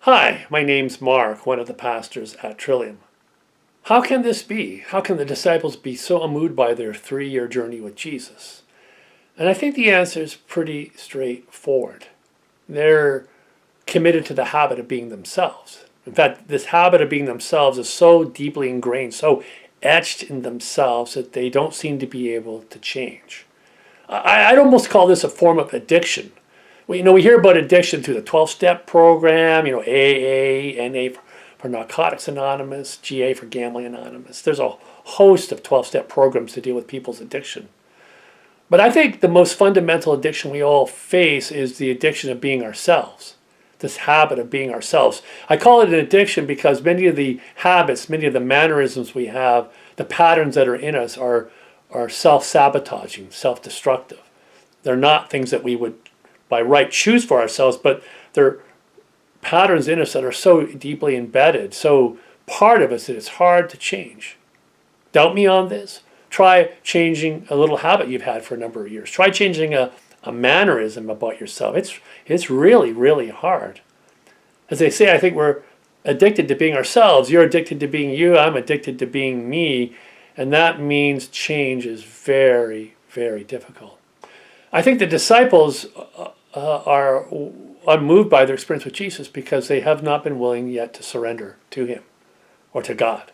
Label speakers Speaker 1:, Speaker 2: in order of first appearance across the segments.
Speaker 1: Hi, my name's Mark, one of the pastors at Trillium. How can this be? How can the disciples be so unmoved by their 3-year journey with Jesus? And I think the answer is pretty straightforward. They're committed to the habit of being themselves. In fact, this habit of being themselves is so deeply ingrained, so etched in themselves that they don't seem to be able to change. I'd almost call this a form of addiction. We hear about addiction through the 12-step program, AA, NA for Narcotics Anonymous, GA for Gambling Anonymous. There's a host of 12-step programs to deal with people's addiction. But I think the most fundamental addiction we all face is the addiction of being ourselves, this habit of being ourselves. I call it an addiction because many of the habits, many of the mannerisms we have, the patterns that are in us are self-sabotaging, self-destructive. They're not things that we would by right choose for ourselves, but they're patterns in us that are so deeply embedded, so part of us that it's hard to change. Doubt me on this? Try changing a little habit you've had for a number of years. Try changing a mannerism about yourself. It's really, really hard. As they say, I think we're addicted to being ourselves. You're addicted to being you. I'm addicted to being me. And that means change is very, very difficult. I think the disciples are unmoved by their experience with Jesus because they have not been willing yet to surrender to him or to God.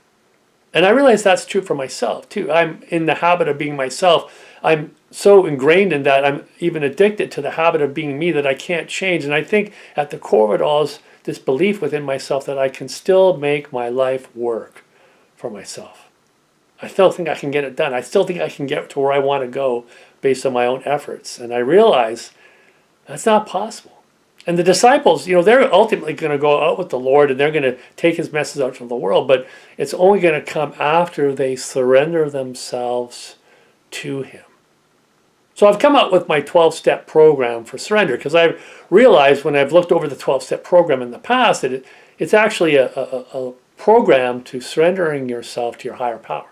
Speaker 1: And I realize that's true for myself too. I'm in the habit of being myself. I'm so ingrained in that I'm even addicted to the habit of being me that I can't change. And I think at the core of it all is this belief within myself that I can still make my life work for myself. I still think I can get it done. I still think I can get to where I want to go based on my own efforts. And I realize that's not possible. And the disciples, they're ultimately going to go out with the Lord and they're going to take his message out to the world, but it's only going to come after they surrender themselves to him. So I've come up with my 12-step program for surrender because I've realized when I've looked over the 12-step program in the past that it's actually a program to surrendering yourself to your higher power.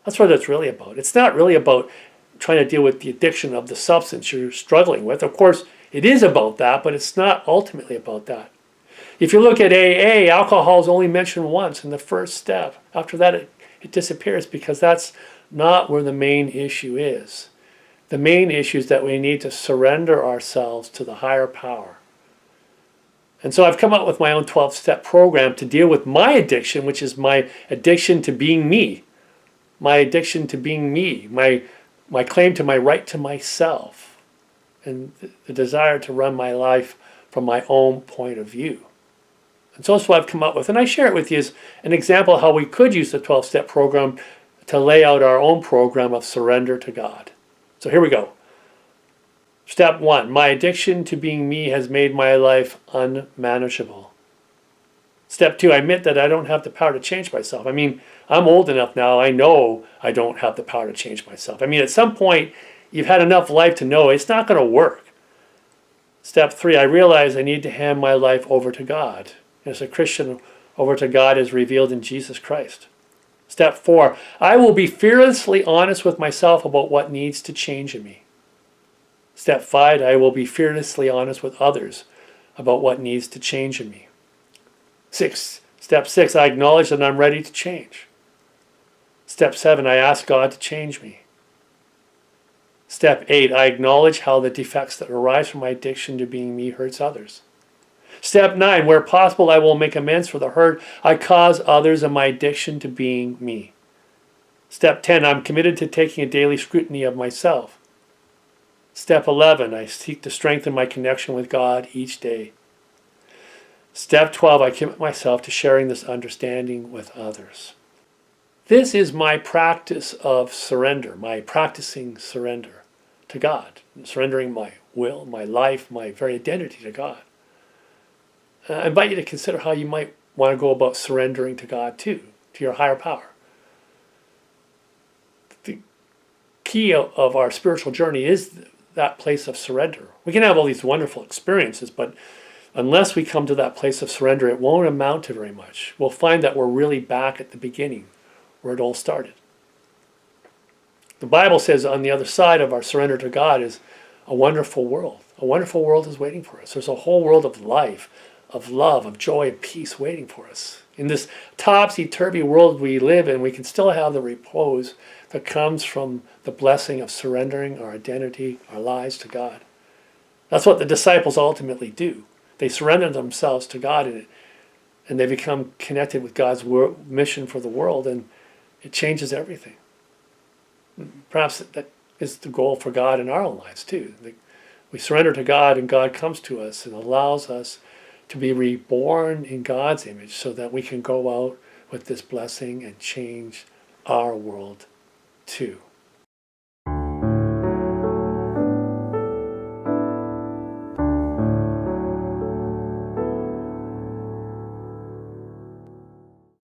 Speaker 1: That's what it's really about. It's not really about trying to deal with the addiction of the substance you're struggling with. Of course, it is about that, but it's not ultimately about that. If you look at AA, alcohol is only mentioned once in the first step. After that, it disappears because that's not where the main issue is. The main issue is that we need to surrender ourselves to the higher power. And so I've come up with my own 12-step program to deal with my addiction, which is my addiction to being me. My addiction to being me, my claim to my right to myself, and the desire to run my life from my own point of view. And so that's what I've come up with. And I share it with you as an example of how we could use the 12-step program to lay out our own program of surrender to God. So here we go. Step 1, my addiction to being me has made my life unmanageable. Step 2, I admit that I don't have the power to change myself. I'm old enough now, I know I don't have the power to change myself. At some point, you've had enough life to know it's not going to work. Step 3, I realize I need to hand my life over to God. As a Christian, over to God is revealed in Jesus Christ. Step 4, I will be fearlessly honest with myself about what needs to change in me. Step 5, I will be fearlessly honest with others about what needs to change in me. Step 6, I acknowledge that I'm ready to change. Step 7, I ask God to change me. Step 8, I acknowledge how the defects that arise from my addiction to being me hurts others. Step 9, where possible, I will make amends for the hurt I cause others in my addiction to being me. Step 10, I'm committed to taking a daily scrutiny of myself. Step 11, I seek to strengthen my connection with God each day. Step 12, I commit myself to sharing this understanding with others. This is my practice of surrender, my practicing surrender to God, surrendering my will, my life, my very identity to God. I invite you to consider how you might want to go about surrendering to God too, to your higher power. The key of our spiritual journey is that place of surrender. We can have all these wonderful experiences, but unless we come to that place of surrender, it won't amount to very much. We'll find that we're really back at the beginning, where it all started. The Bible says on the other side of our surrender to God is a wonderful world. A wonderful world is waiting for us. There's a whole world of life, of love, of joy, and peace waiting for us. In this topsy-turvy world we live in, we can still have the repose that comes from the blessing of surrendering our identity, our lives to God. That's what the disciples ultimately do. They surrender themselves to God, and they become connected with God's mission for the world, and it changes everything. Perhaps that is the goal for God in our own lives too. We surrender to God, and God comes to us and allows us to be reborn in God's image so that we can go out with this blessing and change our world too.